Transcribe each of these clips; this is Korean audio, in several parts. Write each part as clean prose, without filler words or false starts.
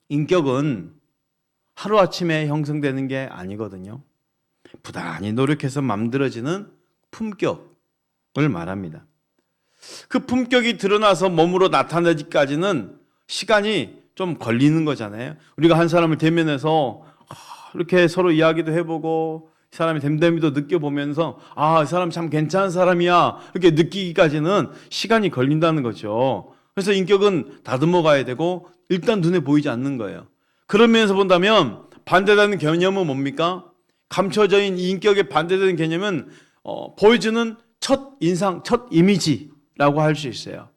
인격은 하루아침에 형성되는 게 아니거든요. 부단히 노력해서 만들어지는 품격을 말합니다. 그 품격이 드러나서 몸으로 나타나기까지는 시간이 좀 걸리는 거잖아요. 우리가 한 사람을 대면해서 이렇게 서로 이야기도 해보고 이 사람의 됨됨이도 느껴보면서 이 사람 참 괜찮은 사람이야 이렇게 느끼기까지는 시간이 걸린다는 거죠. 그래서 인격은 다듬어 가야 되고 일단 눈에 보이지 않는 거예요. 그런 면에서 본다면 반대되는 개념은 뭡니까? 감춰져 있는 이 인격에 반대되는 개념은 보여주는 첫 인상, 첫 이미지라고 할 수 있어요.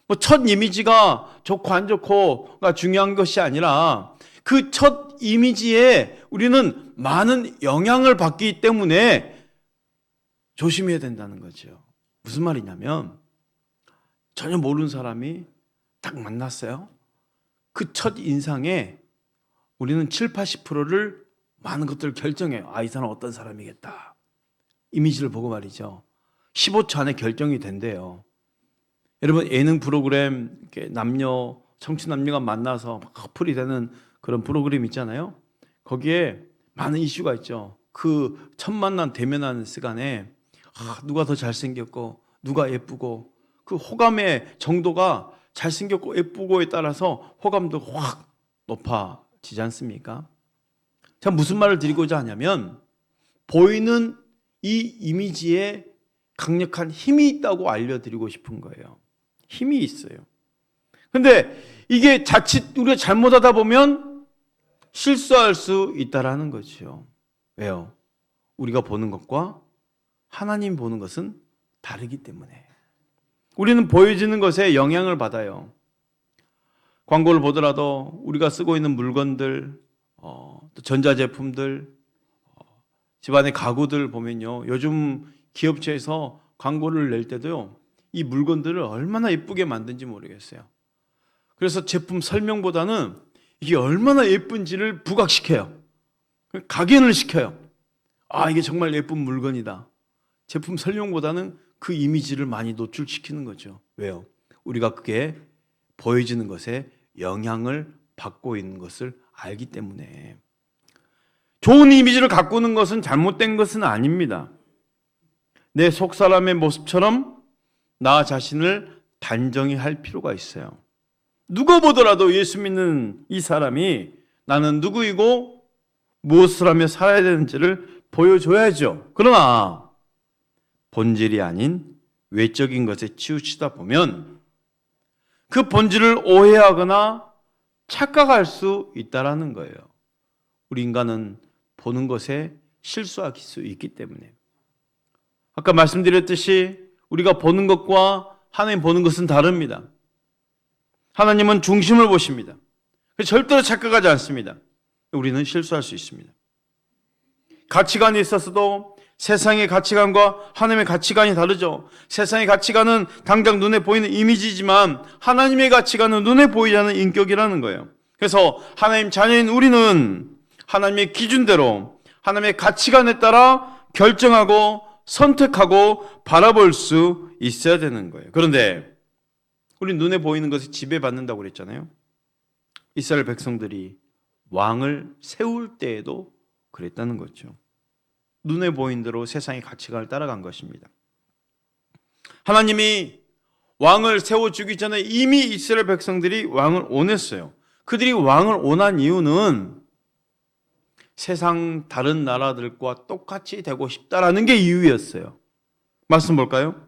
뭐 첫 이미지가 좋고 안 좋고가 중요한 것이 아니라 그 첫 이미지에 우리는 많은 영향을 받기 때문에 조심해야 된다는 거죠. 무슨 말이냐면 전혀 모르는 사람이 딱 만났어요. 그 첫 인상에 우리는 7, 80%를 많은 것들을 결정해요. 이 사람 어떤 사람이겠다. 이미지를 보고 말이죠. 15초 안에 결정이 된대요. 여러분 예능 프로그램 남녀 청춘 남녀가 만나서 커플이 되는 그런 프로그램 있잖아요. 거기에 많은 이슈가 있죠. 그 첫 만남 대면하는 시간에 누가 더 잘생겼고 누가 예쁘고 그 호감의 정도가 잘생겼고 예쁘고에 따라서 호감도 확 높아지지 않습니까? 자, 무슨 말을 드리고자 하냐면 보이는 이 이미지에 강력한 힘이 있다고 알려드리고 싶은 거예요. 힘이 있어요. 근데 이게 자칫 우리가 잘못하다 보면 실수할 수 있다라는 거죠. 왜요? 우리가 보는 것과 하나님 보는 것은 다르기 때문에. 우리는 보여지는 것에 영향을 받아요. 광고를 보더라도 우리가 쓰고 있는 물건들, 또 전자제품들, 집안의 가구들 보면요. 요즘 기업체에서 광고를 낼 때도요. 이 물건들을 얼마나 예쁘게 만든지 모르겠어요. 그래서 제품 설명보다는 이게 얼마나 예쁜지를 부각시켜요. 각인을 시켜요. 이게 정말 예쁜 물건이다. 제품 설명보다는 그 이미지를 많이 노출시키는 거죠. 왜요? 우리가 그게 보여지는 것에 영향을 받고 있는 것을 알기 때문에. 좋은 이미지를 가꾸는 것은 잘못된 것은 아닙니다. 내 속사람의 모습처럼 나 자신을 단정히 할 필요가 있어요. 누가 보더라도 예수 믿는 이 사람이 나는 누구이고 무엇을 하며 살아야 되는지를 보여줘야죠. 그러나 본질이 아닌 외적인 것에 치우치다 보면 그 본질을 오해하거나 착각할 수 있다는 거예요. 우리 인간은 보는 것에 실수할 수 있기 때문에. 아까 말씀드렸듯이 우리가 보는 것과 하나님 보는 것은 다릅니다. 하나님은 중심을 보십니다. 절대로 착각하지 않습니다. 우리는 실수할 수 있습니다. 가치관이 있었어도 세상의 가치관과 하나님의 가치관이 다르죠. 세상의 가치관은 당장 눈에 보이는 이미지지만 하나님의 가치관은 눈에 보이지 않는 인격이라는 거예요. 그래서 하나님 자녀인 우리는 하나님의 기준대로 하나님의 가치관에 따라 결정하고 선택하고 바라볼 수 있어야 되는 거예요. 그런데 우리 눈에 보이는 것에 지배받는다고 그랬잖아요. 이스라엘 백성들이 왕을 세울 때에도 그랬다는 거죠. 눈에 보이는 대로 세상의 가치관을 따라간 것입니다. 하나님이 왕을 세워주기 전에 이미 이스라엘 백성들이 왕을 원했어요. 그들이 왕을 원한 이유는 세상 다른 나라들과 똑같이 되고 싶다라는 게 이유였어요. 말씀 볼까요?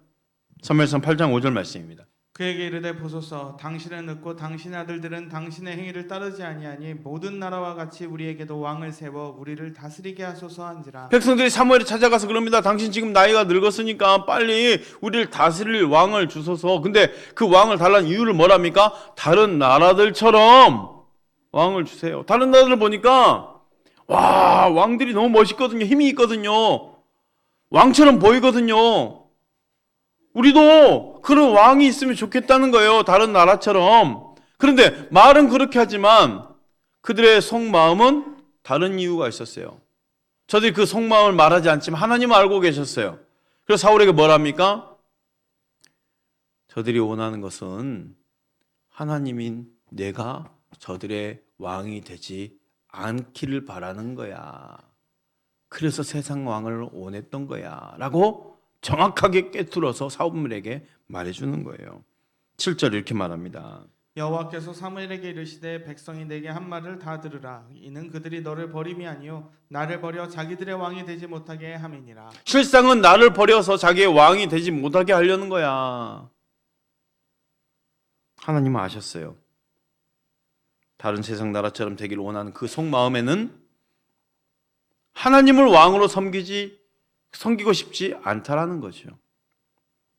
사무엘상 8장 5절 말씀입니다. 그에게 이르되 보소서 당신은 늦고 당신의 아들들은 당신의 행위를 따르지 아니하니 모든 나라와 같이 우리에게도 왕을 세워 우리를 다스리게 하소서 한지라. 백성들이 사무엘을 찾아가서 그럽니다. 당신 지금 나이가 늙었으니까 빨리 우리를 다스릴 왕을 주소서. 근데 그 왕을 달라는 이유를 뭐랍니까? 다른 나라들처럼 왕을 주세요. 다른 나라들 보니까 왕들이 너무 멋있거든요. 힘이 있거든요. 왕처럼 보이거든요. 우리도 그런 왕이 있으면 좋겠다는 거예요. 다른 나라처럼. 그런데 말은 그렇게 하지만 그들의 속마음은 다른 이유가 있었어요. 저들이 그 속마음을 말하지 않지만 하나님은 알고 계셨어요. 그래서 사울에게 뭐랍니까? 저들이 원하는 것은 하나님인 내가 저들의 왕이 되지 않기를 바라는 거야. 그래서 세상 왕을 원했던 거야 라고 정확하게 꿰뚫어서 사무엘에게 말해주는 거예요. 7절 이렇게 말합니다. 여호와께서 사무엘에게 이르시되 백성이 내게 한 말을 다 들으라. 이는 그들이 너를 버림이 아니요 나를 버려 자기들의 왕이 되지 못하게 함이니라. 실상은 나를 버려서 자기의 왕이 되지 못하게 하려는 거야. 하나님은 아셨어요. 다른 세상 나라처럼 되기를 원하는 그 속마음에는 하나님을 왕으로 섬기고 싶지 않다라는 거죠.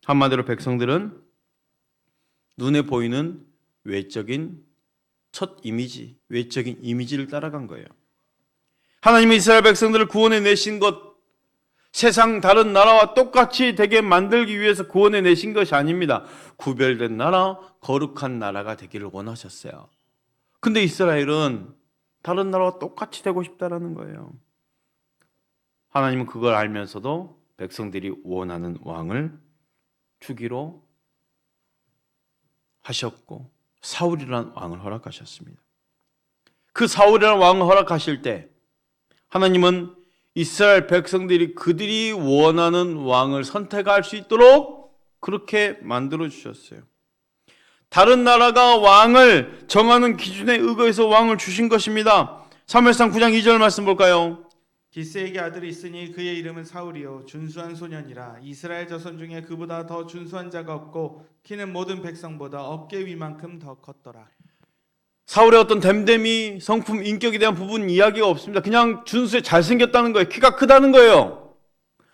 한마디로 백성들은 눈에 보이는 외적인 첫 이미지, 외적인 이미지를 따라간 거예요. 하나님이 이스라엘 백성들을 구원해 내신 것, 세상 다른 나라와 똑같이 되게 만들기 위해서 구원해 내신 것이 아닙니다. 구별된 나라, 거룩한 나라가 되기를 원하셨어요. 근데 이스라엘은 다른 나라와 똑같이 되고 싶다라는 거예요. 하나님은 그걸 알면서도 백성들이 원하는 왕을 주기로 하셨고 사울이라는 왕을 허락하셨습니다. 그 사울이라는 왕을 허락하실 때 하나님은 이스라엘 백성들이 그들이 원하는 왕을 선택할 수 있도록 그렇게 만들어 주셨어요. 다른 나라가 왕을 정하는 기준에 의거해서 왕을 주신 것입니다. 사무엘상 9장 2절 말씀 볼까요? 기스에게 아들이 있으니 그의 이름은 사울이요 준수한 소년이라. 이스라엘 자손 중에 그보다 더 준수한 자가 없고 키는 모든 백성보다 어깨 위만큼 더 컸더라. 사울의 어떤 됨됨이, 성품, 인격에 대한 부분 이야기가 없습니다. 그냥 준수해 잘생겼다는 거예요. 키가 크다는 거예요.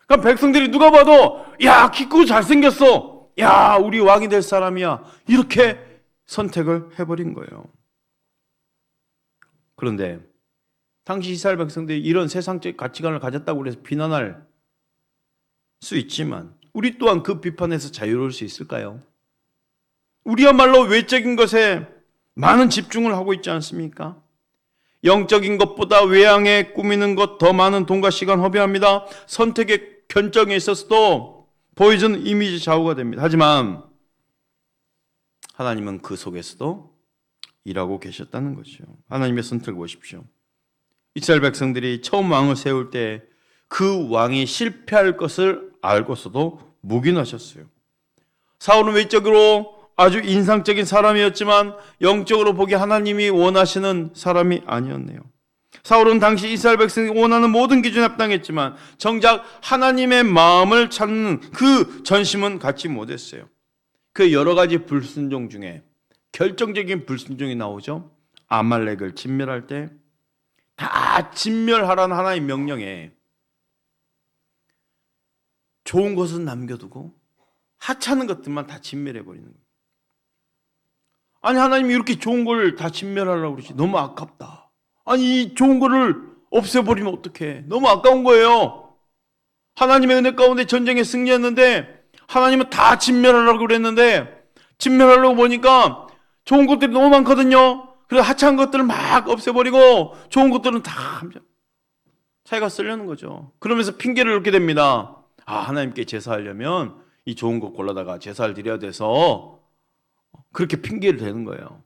그럼 백성들이 누가 봐도 야, 키 크고 잘생겼어. 야, 우리 왕이 될 사람이야. 이렇게 선택을 해버린 거예요. 그런데 당시 이스라엘 백성들이 이런 세상적 가치관을 가졌다고 해서 비난할 수 있지만 우리 또한 그 비판에서 자유로울 수 있을까요? 우리야말로 외적인 것에 많은 집중을 하고 있지 않습니까? 영적인 것보다 외양에 꾸미는 것 더 많은 돈과 시간 허비합니다. 선택의 견적에 있어서도 보여주는 이미지 좌우가 됩니다. 하지만 하나님은 그 속에서도 일하고 계셨다는 거죠. 하나님의 선택을 보십시오. 이스라엘 백성들이 처음 왕을 세울 때 그 왕이 실패할 것을 알고서도 묵인하셨어요. 사울은 외적으로 아주 인상적인 사람이었지만 영적으로 보기 하나님이 원하시는 사람이 아니었네요. 사울은 당시 이스라엘 백성이 원하는 모든 기준에 합당했지만 정작 하나님의 마음을 찾는 그 전심은 갖지 못했어요. 그 여러 가지 불순종 중에 결정적인 불순종이 나오죠. 아말렉을 진멸할 때 다 진멸하라는 하나님의 명령에 좋은 것은 남겨두고 하찮은 것들만 다 진멸해버리는 거예요. 아니 하나님이 이렇게 좋은 걸 다 진멸하려고 그러지. 너무 아깝다. 아니 이 좋은 거를 없애버리면 어떡해. 너무 아까운 거예요. 하나님의 은혜 가운데 전쟁에 승리했는데 하나님은 다 진멸하려고 그랬는데 진멸하려고 보니까 좋은 것들이 너무 많거든요. 그래서 하찮은 것들을 막 없애버리고 좋은 것들은 다 자기가 쓰려는 거죠. 그러면서 핑계를 얻게 됩니다. 아, 하나님께 제사하려면 이 좋은 것 골라다가 제사를 드려야 돼서 그렇게 핑계를 대는 거예요.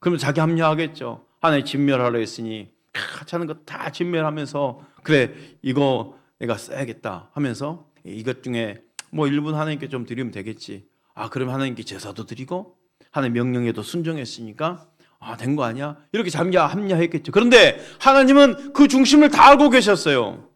그러면 자기 합리화하겠죠. 하나님 진멸하려 했으니 하찮은 것 다 진멸하면서 그래 이거 내가 써야겠다 하면서 이것 중에 뭐 일부는 하나님께 좀 드리면 되겠지. 아 그러면 하나님께 제사도 드리고 하나님 명령에도 순종했으니까 된 거 아니야? 이렇게 합리화했겠죠. 그런데 하나님은 그 중심을 다 알고 계셨어요.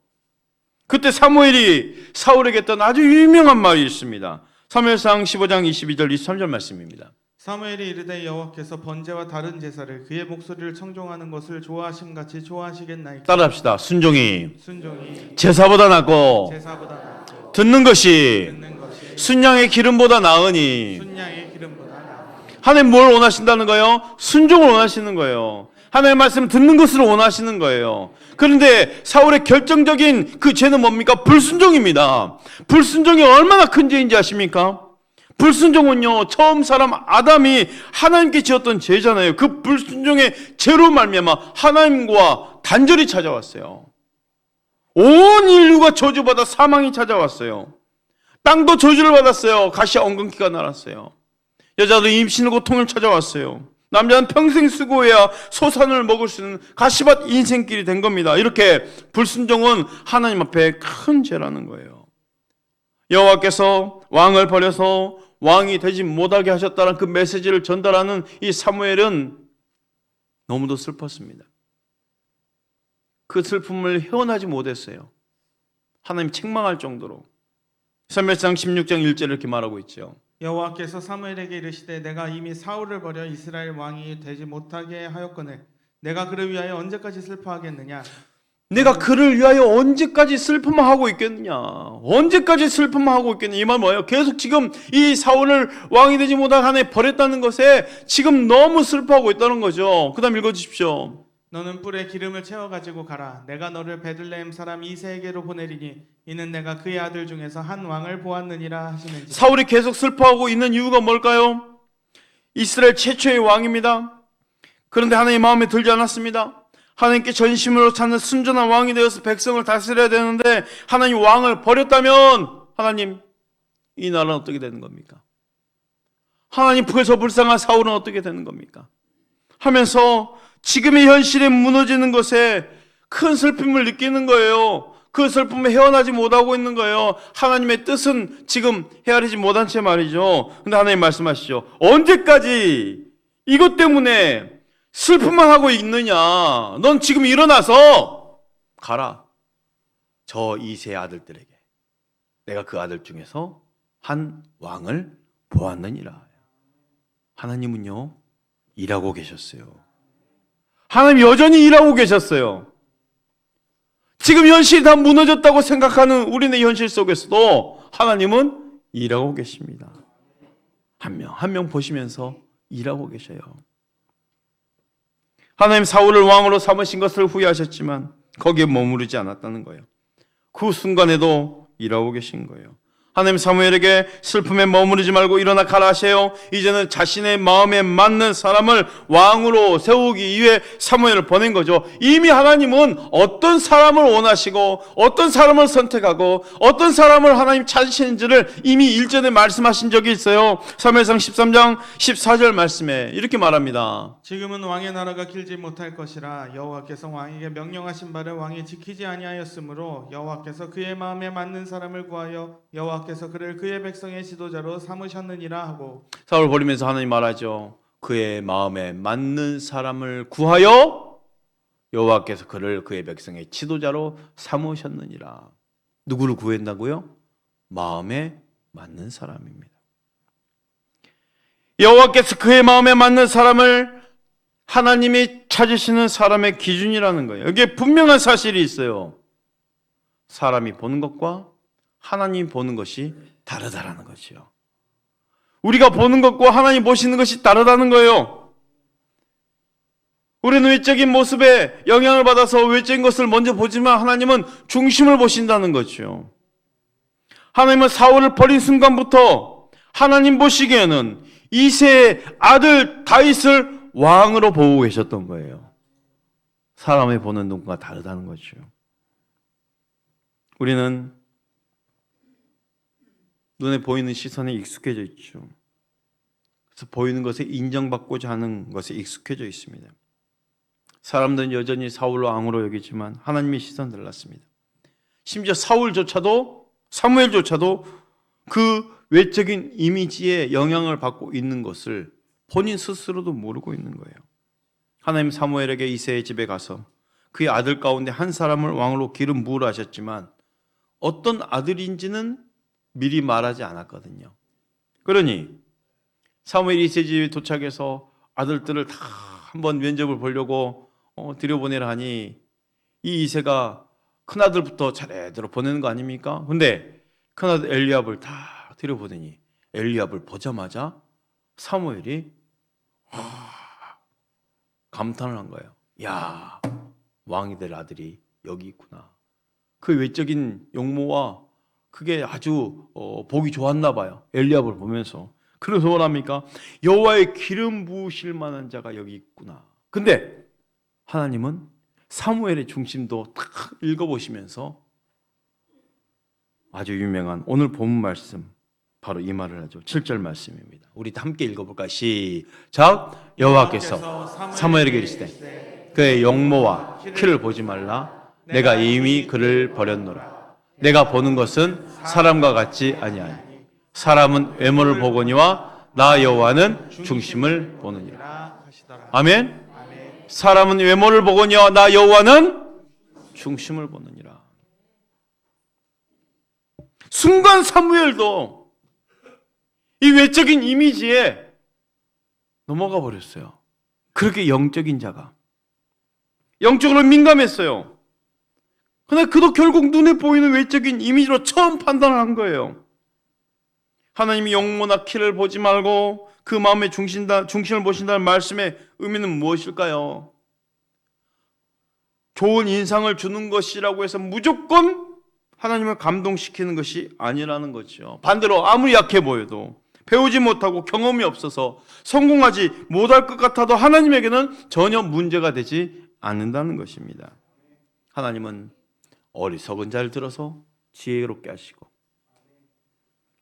그때 사무엘이 사울에게 했던 아주 유명한 말이 있습니다. 사무엘상 15장 22절 23절 말씀입니다. 사무엘이 이르되 여호와께서 번제와 다른 제사를 그의 목소리를 청종하는 것을 좋아하심같이 좋아하시겠나이까. 따라합시다. 순종이 순종이 제사보다 낫고 제사보다 낫고 듣는 것이 듣는 것이 순양의 기름보다 나으니. 순양의 기름보다 나아. 하나님 뭘 원하신다는 거예요? 순종을 원하시는 거예요. 하나님의 말씀을 듣는 것을 원하시는 거예요. 그런데 사울의 결정적인 그 죄는 뭡니까? 불순종입니다. 불순종이 얼마나 큰 죄인지 아십니까? 불순종은요, 처음 사람 아담이 하나님께 지었던 죄잖아요. 그 불순종의 죄로 말미암아 하나님과 단절이 찾아왔어요. 온 인류가 저주받아 사망이 찾아왔어요. 땅도 저주를 받았어요. 가시와 엉겅퀴가 날았어요. 여자도 임신의 고통을 찾아왔어요. 남자는 평생 수고해야 소산을 먹을 수 있는 가시밭 인생길이 된 겁니다. 이렇게 불순종은 하나님 앞에 큰 죄라는 거예요. 여호와께서 왕을 버려서 왕이 되지 못하게 하셨다는 그 메시지를 전달하는 이 사무엘은 너무도 슬펐습니다. 그 슬픔을 헤어나지 못했어요. 하나님 책망할 정도로. 사무엘상 16장 1절을 이렇게 말하고 있죠. 여호와께서 사무엘에게 이르시되 내가 이미 사울을 버려 이스라엘 왕이 되지 못하게 하였거늘 내가 그를 위하여 언제까지 슬퍼하겠느냐. 내가 그를 위하여 언제까지 슬픔하고 있겠느냐. 언제까지 슬픔하고 있겠느냐. 이 말 뭐예요? 계속 지금 이 사울을 왕이 되지 못하게 하나님 버렸다는 것에 지금 너무 슬퍼하고 있다는 거죠. 그 다음 읽어주십시오. 너는 뿔에 기름을 채워가지고 가라. 내가 너를 베들레헴 사람 이새에게로 보내리니 이는 내가 그의 아들 중에서 한 왕을 보았느니라 하시는지. 사울이 계속 슬퍼하고 있는 이유가 뭘까요? 이스라엘 최초의 왕입니다. 그런데 하나님 마음에 들지 않았습니다. 하나님께 전심으로 찾는 순전한 왕이 되어서 백성을 다스려야 되는데 하나님 왕을 버렸다면 하나님 이 나라는 어떻게 되는 겁니까? 하나님 그래서 불쌍한 사울은 어떻게 되는 겁니까? 하면서 지금의 현실에 무너지는 것에 큰 슬픔을 느끼는 거예요. 그 슬픔에 헤어나지 못하고 있는 거예요. 하나님의 뜻은 지금 헤아리지 못한 채 말이죠. 근데 하나님 말씀하시죠. 언제까지 이것 때문에 슬픔만 하고 있느냐? 넌 지금 일어나서 가라. 저 이세 아들들에게 내가 그 아들 중에서 한 왕을 보았느니라. 하나님은요 일하고 계셨어요. 하나님 여전히 일하고 계셨어요. 지금 현실이 다 무너졌다고 생각하는 우리네 현실 속에서도 하나님은 일하고 계십니다. 한 명 한 명 보시면서 일하고 계셔요. 하나님 사울을 왕으로 삼으신 것을 후회하셨지만 거기에 머무르지 않았다는 거예요. 그 순간에도 일하고 계신 거예요. 하나님 사무엘에게 슬픔에 머무르지 말고 일어나 가라 하세요. 이제는 자신의 마음에 맞는 사람을 왕으로 세우기 위해 사무엘을 보낸 거죠. 이미 하나님은 어떤 사람을 원하시고 어떤 사람을 선택하고 어떤 사람을 하나님 찾으시는지를 이미 일전에 말씀하신 적이 있어요. 사무엘상 13장 14절 말씀에 이렇게 말합니다. 지금은 왕의 나라가 길지 못할 것이라 여호와께서 왕에게 명령하신 바를 왕이 지키지 아니하였으므로 여호와께서 그의 마음에 맞는 사람을 구하여 여호와께서 그를 그의 백성의 지도자로 삼으셨느니라 하고. 사울 버리면서 하나님 말하죠. 그의 마음에 맞는 사람을 구하여 여호와께서 그를 그의 백성의 지도자로 삼으셨느니라. 누구를 구한다고요? 마음에 맞는 사람입니다. 여호와께서 그의 마음에 맞는 사람을 하나님이 찾으시는 사람의 기준이라는 거예요. 여기에 분명한 사실이 있어요. 사람이 보는 것과 하나님 보는 것이 다르다라는 거죠. 우리가 보는 것과 하나님 보시는 것이 다르다는 거예요. 우리는 외적인 모습에 영향을 받아서 외적인 것을 먼저 보지만 하나님은 중심을 보신다는 거죠. 하나님은 사울을 버린 순간부터 하나님 보시기에는 이새의 아들 다윗을 왕으로 보고 계셨던 거예요. 사람의 보는 눈과 다르다는 거죠. 우리는 눈에 보이는 시선에 익숙해져 있죠. 그래서 보이는 것에 인정받고자 하는 것에 익숙해져 있습니다. 사람들은 여전히 사울을 왕으로 여기지만 하나님의 시선은 달랐습니다. 심지어 사무엘조차도 그 외적인 이미지에 영향을 받고 있는 것을 본인 스스로도 모르고 있는 거예요. 하나님 사무엘에게 이새의 집에 가서 그의 아들 가운데 한 사람을 왕으로 기름 부으라 하셨지만 어떤 아들인지는 미리 말하지 않았거든요. 그러니 사무엘이 이새 집에 도착해서 아들들을 다 한번 면접을 보려고 들여보내라 하니 이 이새가 큰아들부터 차례대로 보내는 거 아닙니까? 근데 큰아들 엘리압을 다 들여보내니 엘리압을 보자마자 사무엘이 감탄을 한 거예요. 야, 왕이 될 아들이 여기 있구나. 그 외적인 용모와 그게 아주 보기 좋았나 봐요. 엘리압을 보면서. 그래서 뭐랍니까? 여호와의 기름 부으실 만한 자가 여기 있구나. 근데 하나님은 사무엘의 중심도 딱 읽어보시면서 아주 유명한 오늘 본문 말씀 바로 이 말을 하죠. 7절 말씀입니다. 우리 다 함께 읽어볼까요? 시작. 여호와께서 사무엘에게 이르시되 그의 용모와 키를 보지 말라. 내가 이미 그를 버렸노라. 내가 보는 것은 사람과 같지 아니하니 사람은 외모를 보거니와 나 여호와는 중심을 보느니라. 아멘. 사람은 외모를 보거니와 나 여호와는 중심을 보느니라. 순간 사무엘도 이 외적인 이미지에 넘어가 버렸어요. 그렇게 영적인 자가 영적으로 민감했어요. 그러나 그도 결국 눈에 보이는 외적인 이미지로 처음 판단을 한 거예요. 하나님이 용모나 키를 보지 말고 그 마음의 중심을 보신다는 말씀의 의미는 무엇일까요? 좋은 인상을 주는 것이라고 해서 무조건 하나님을 감동시키는 것이 아니라는 거죠. 반대로 아무리 약해 보여도 배우지 못하고 경험이 없어서 성공하지 못할 것 같아도 하나님에게는 전혀 문제가 되지 않는다는 것입니다. 하나님은 어리석은 자를 들어서 지혜롭게 하시고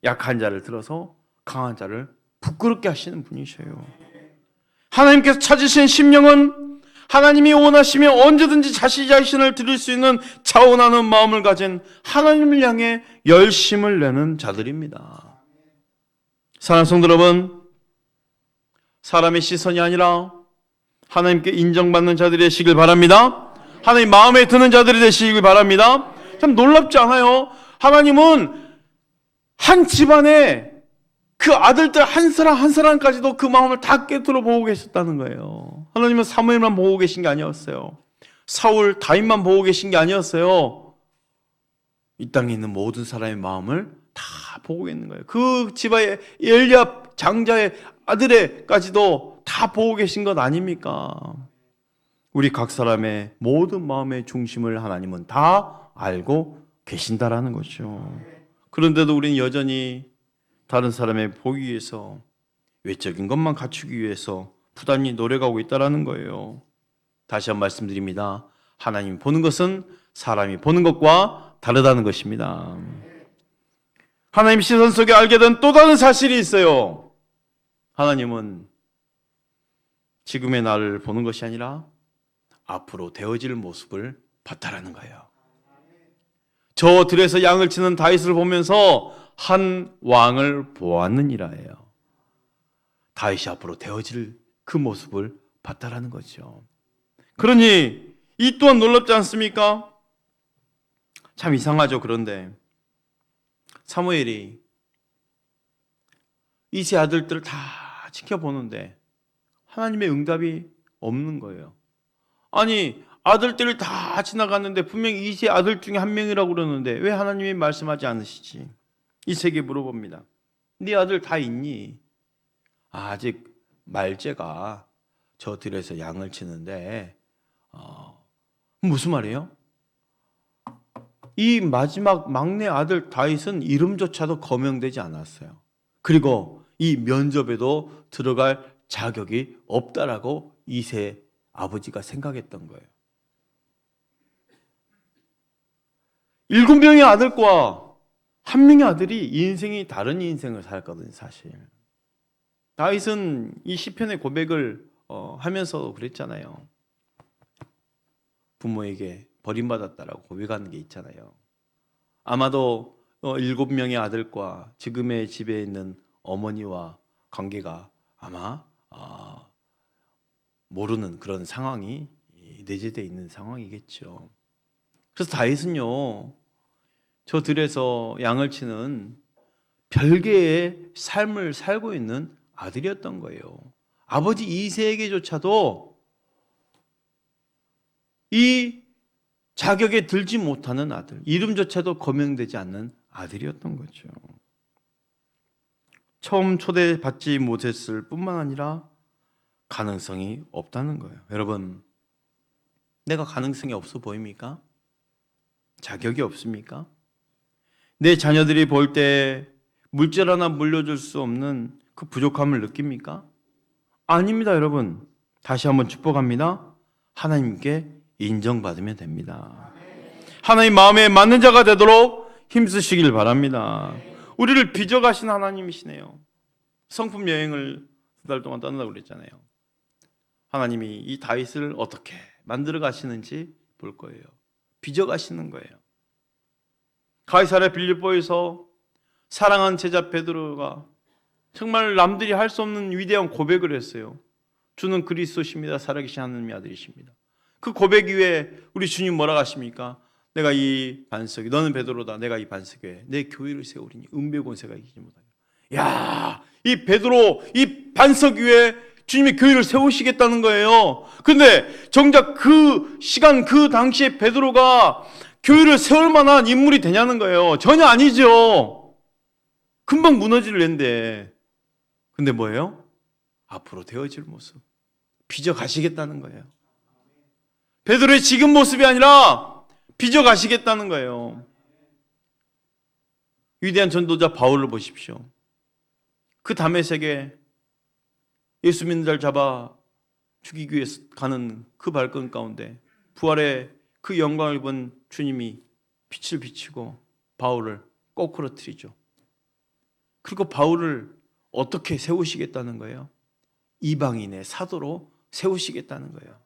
약한 자를 들어서 강한 자를 부끄럽게 하시는 분이셔요. 하나님께서 찾으신 심령은 하나님이 원하시면 언제든지 자신 자신을 드릴 수 있는 자원하는 마음을 가진 하나님을 향해 열심을 내는 자들입니다. 사랑하는 성도 여러분, 사람의 시선이 아니라 하나님께 인정받는 자들이 되시길 바랍니다. 하나님 마음에 드는 자들이 되시길 바랍니다. 참 놀랍지 않아요? 하나님은 한 집안에 그 아들들 한 사람 한 사람까지도 그 마음을 다 꿰뚫어 보고 계셨다는 거예요. 하나님은 사무엘만 보고 계신 게 아니었어요. 사울, 다윗만 보고 계신 게 아니었어요. 이 땅에 있는 모든 사람의 마음을 다 보고 계신 거예요. 그 집안의 엘리압 장자의 아들에까지도 다 보고 계신 것 아닙니까? 우리 각 사람의 모든 마음의 중심을 하나님은 다 알고 계신다라는 거죠. 그런데도 우리는 여전히 다른 사람의 보기 위해서 외적인 것만 갖추기 위해서 부단히 노력하고 있다는 거예요. 다시 한번 말씀드립니다. 하나님이 보는 것은 사람이 보는 것과 다르다는 것입니다. 하나님 시선 속에 알게 된 또 다른 사실이 있어요. 하나님은 지금의 나를 보는 것이 아니라 앞으로 되어질 모습을 봤다라는 거예요. 저 들에서 양을 치는 다윗을 보면서 한 왕을 보았느니라예요. 다윗이 앞으로 되어질 그 모습을 봤다라는 거죠. 그러니 이 또한 놀랍지 않습니까? 참 이상하죠. 그런데 사무엘이 이세 아들들을 다 지켜보는데 하나님의 응답이 없는 거예요. 아니 아들들을 다 지나갔는데 분명히 이세 아들 중에 한 명이라고 그러는데 왜 하나님이 말씀하지 않으시지? 이세에게 물어봅니다. 네 아들 다 있니? 아직 말째가 저 들에서 양을 치는데 무슨 말이에요? 이 마지막 막내 아들 다윗은 이름조차도 거명되지 않았어요. 그리고 이 면접에도 들어갈 자격이 없다라고 이세 아버지가 생각했던 거예요. 7명의 아들과 한 명의 아들이 인생이 다른 인생을 살았거든요. 사실 다윗은 이 시편의 고백을 하면서 그랬잖아요. 부모에게 버림받았다라고 고백하는 게 있잖아요. 아마도 7명의 아들과 지금의 집에 있는 어머니와 관계가 아마 모르는 그런 상황이 내재되어 있는 상황이겠죠. 그래서 다윗은요, 저 들에서 양을 치는 별개의 삶을 살고 있는 아들이었던 거예요. 아버지 이세에게조차도 이 자격에 들지 못하는 아들, 이름조차도 거명되지 않는 아들이었던 거죠. 처음 초대받지 못했을 뿐만 아니라 가능성이 없다는 거예요. 여러분, 내가 가능성이 없어 보입니까? 자격이 없습니까? 내 자녀들이 볼 때 물질 하나 물려줄 수 없는 그 부족함을 느낍니까? 아닙니다, 여러분. 다시 한번 축복합니다. 하나님께 인정받으면 됩니다. 하나님 마음에 맞는 자가 되도록 힘쓰시길 바랍니다. 우리를 빚어가신 하나님이시네요. 성품 여행을 2달 동안 떠난다고 그랬잖아요. 하나님이 이 다윗을 어떻게 만들어 가시는지 볼 거예요. 빚어가시는 거예요. 가이사랴 빌립보에서 사랑한 제자 베드로가 정말 남들이 할 수 없는 위대한 고백을 했어요. 주는 그리스도십니다. 살아계신 하나님의 아들이십니다. 그 고백 위에 우리 주님 뭐라고 하십니까? 내가 이 반석이, 너는 베드로다. 내가 이 반석 위에 내 교회를 세우리니 은배곤세가 이기지 못하리라. 야, 이 베드로, 이 반석 위에 주님이 교회를 세우시겠다는 거예요. 근데 정작 그 시간, 그 당시에 베드로가 교회를 세울 만한 인물이 되냐는 거예요. 전혀 아니죠. 금방 무너질 랜데. 근데 뭐예요? 앞으로 되어질 모습. 빚어 가시겠다는 거예요. 베드로의 지금 모습이 아니라 빚어 가시겠다는 거예요. 위대한 전도자 바울을 보십시오. 그 다메섹에 예수 믿는 자를 잡아 죽이기 위해서 가는 그 발걸음 가운데 부활의 그 영광을 본 주님이 빛을 비치고 바울을 꼬꾸러뜨리죠. 그리고 바울을 어떻게 세우시겠다는 거예요? 이방인의 사도로 세우시겠다는 거예요.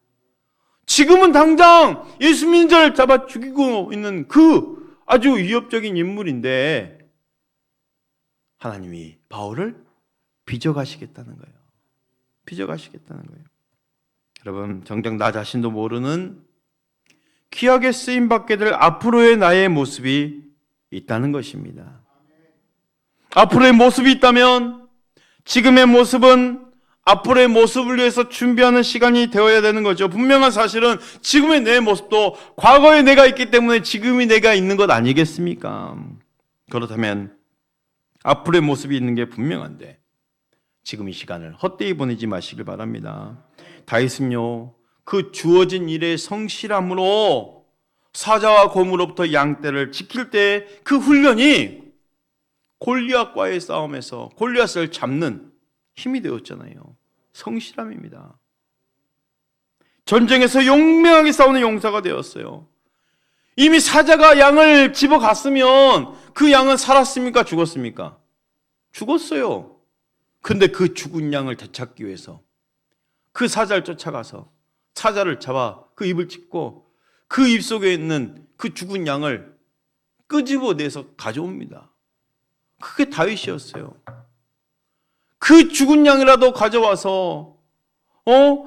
지금은 당장 예수 믿는 자를 잡아 죽이고 있는 그 아주 위협적인 인물인데 하나님이 바울을 빚어가시겠다는 거예요. 빚어가시겠다는 거예요. 여러분, 정작 나 자신도 모르는 귀하게 쓰임받게 될 앞으로의 나의 모습이 있다는 것입니다. 앞으로의 모습이 있다면 지금의 모습은 앞으로의 모습을 위해서 준비하는 시간이 되어야 되는 거죠. 분명한 사실은 지금의 내 모습도 과거에 내가 있기 때문에 지금이 내가 있는 것 아니겠습니까? 그렇다면 앞으로의 모습이 있는 게 분명한데 지금 이 시간을 헛되이 보내지 마시길 바랍니다. 다윗은요, 그 주어진 일의 성실함으로 사자와 곰으로부터 양떼를 지킬 때 그 훈련이 골리앗과의 싸움에서 골리앗을 잡는 힘이 되었잖아요. 성실함입니다. 전쟁에서 용맹하게 싸우는 용사가 되었어요. 이미 사자가 양을 집어갔으면 그 양은 살았습니까? 죽었습니까? 죽었어요. 근데 그 죽은 양을 되찾기 위해서 그 사자를 쫓아가서 사자를 잡아 그 입을 찢고 그 입 속에 있는 그 죽은 양을 끄집어내서 가져옵니다. 그게 다윗이었어요. 그 죽은 양이라도 가져와서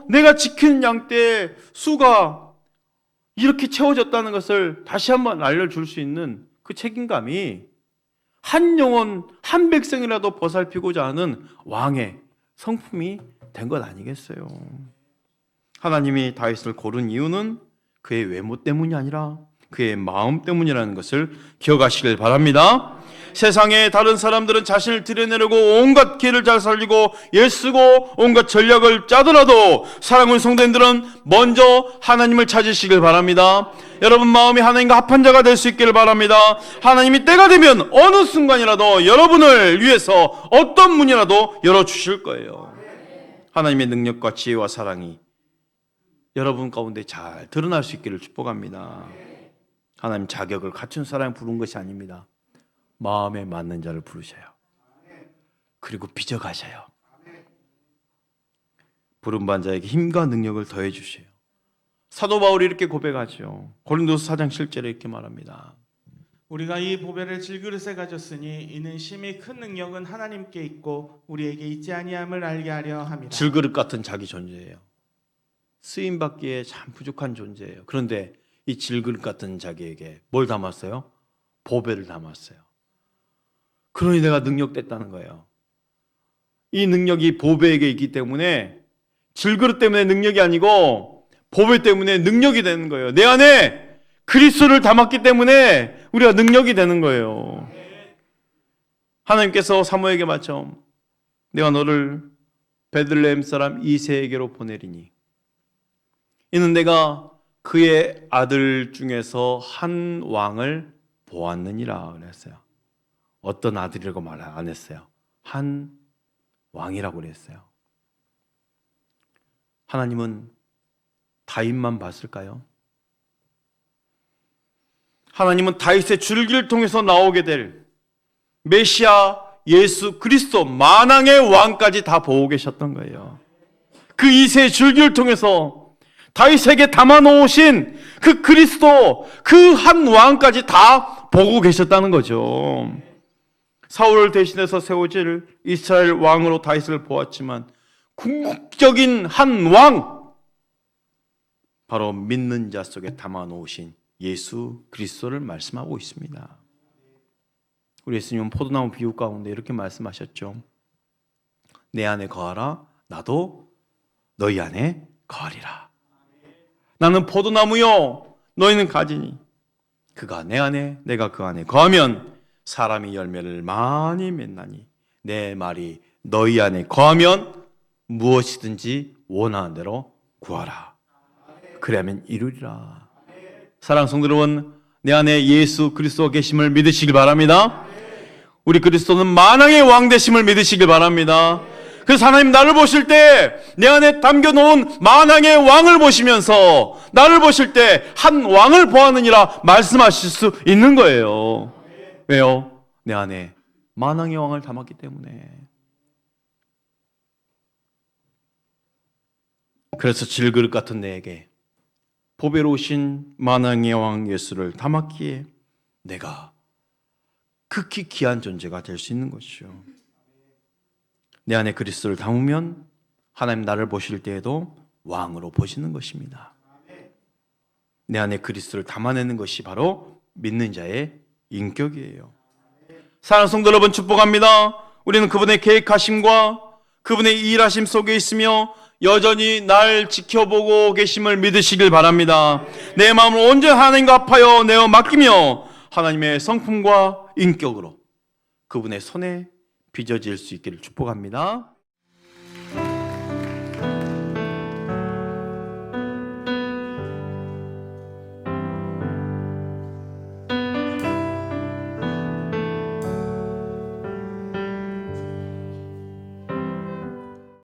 내가 지키는 양떼 수가 이렇게 채워졌다는 것을 다시 한번 알려줄 수 있는 그 책임감이 한 영혼 한 백성이라도 보살피고자 하는 왕의 성품이 된 것 아니겠어요? 하나님이 다윗을 고른 이유는 그의 외모 때문이 아니라 그의 마음 때문이라는 것을 기억하시길 바랍니다. 세상의 다른 사람들은 자신을 드러내려고 온갖 기회를 잘 살리고 애쓰고 온갖 전략을 짜더라도 사랑하는 성도님들은 먼저 하나님을 찾으시길 바랍니다. 여러분 마음이 하나님과 합한 자가 될 수 있기를 바랍니다. 하나님이 때가 되면 어느 순간이라도 여러분을 위해서 어떤 문이라도 열어주실 거예요. 하나님의 능력과 지혜와 사랑이 여러분 가운데 잘 드러날 수 있기를 축복합니다. 하나님 자격을 갖춘 사람을 부른 것이 아닙니다. 마음에 맞는 자를 부르셔요. 그리고 빚어가셔요. 부름받은 자에게 힘과 능력을 더해 주셔요. 사도 바울이 이렇게 고백하죠. 고린도서 4장 7절에 이렇게 말합니다. 우리가 이 보배를 질그릇에 가졌으니 이는 심히 큰 능력은 하나님께 있고 우리에게 있지 아니함을 알게 하려 함이라. 질그릇 같은 자기 존재예요. 쓰임받기에 참 부족한 존재예요. 그런데 이 질그릇 같은 자기에게 뭘 담았어요? 보배를 담았어요. 그러니 내가 능력됐다는 거예요. 이 능력이 보배에게 있기 때문에 질그릇 때문에 능력이 아니고 보배 때문에 능력이 되는 거예요. 내 안에 그리스도를 담았기 때문에 우리가 능력이 되는 거예요. 하나님께서 사무에게 맞춰 내가 너를 베들레헴 사람 이새에게로 보내리니 이는 내가 그의 아들 중에서 한 왕을 보았느니라 그랬어요. 어떤 아들이라고 말 안 했어요. 한 왕이라고 그랬어요. 하나님은 다윗만 봤을까요? 하나님은 다윗의 줄기를 통해서 나오게 될 메시아 예수 그리스도 만왕의 왕까지 다 보고 계셨던 거예요. 그 이세 줄기를 통해서 다윗에게 담아놓으신 그 그리스도 그 한 왕까지 다 보고 계셨다는 거죠. 사울을 대신해서 세워질 이스라엘 왕으로 다윗을 보았지만 궁극적인 한 왕, 바로 믿는 자 속에 담아놓으신 예수 그리스도를 말씀하고 있습니다. 우리 예수님은 포도나무 비유 가운데 이렇게 말씀하셨죠. 내 안에 거하라, 나도 너희 안에 거하리라. 나는 포도나무요, 너희는 가지니 그가 내 안에 내가 그 안에 거하면 사람이 열매를 많이 맺나니 내 말이 너희 안에 거하면 무엇이든지 원하는 대로 구하라. 그래야면 이루리라. 사랑하는 성도 여러분, 내 안에 예수 그리스도가 계심을 믿으시길 바랍니다. 우리 그리스도는 만왕의 왕 되심을 믿으시길 바랍니다. 그래서 하나님 나를 보실 때 내 안에 담겨놓은 만왕의 왕을 보시면서 나를 보실 때 한 왕을 보았느니라 말씀하실 수 있는 거예요. 왜요? 내 안에 만왕의 왕을 담았기 때문에. 그래서 질그릇 같은 내게 보배로우신 만왕의 왕 예수를 담았기에 내가 극히 귀한 존재가 될 수 있는 것이죠. 내 안에 그리스도를 담으면 하나님 나를 보실 때에도 왕으로 보시는 것입니다. 내 안에 그리스도를 담아내는 것이 바로 믿는 자의 인격이에요. 사랑하는 성도 여러분, 축복합니다. 우리는 그분의 계획하심과 그분의 일하심 속에 있으며 여전히 날 지켜보고 계심을 믿으시길 바랍니다. 내 마음을 온전히 하나님과 합하여 내어 맡기며 하나님의 성품과 인격으로 그분의 손에 빚어질 수 있기를 축복합니다.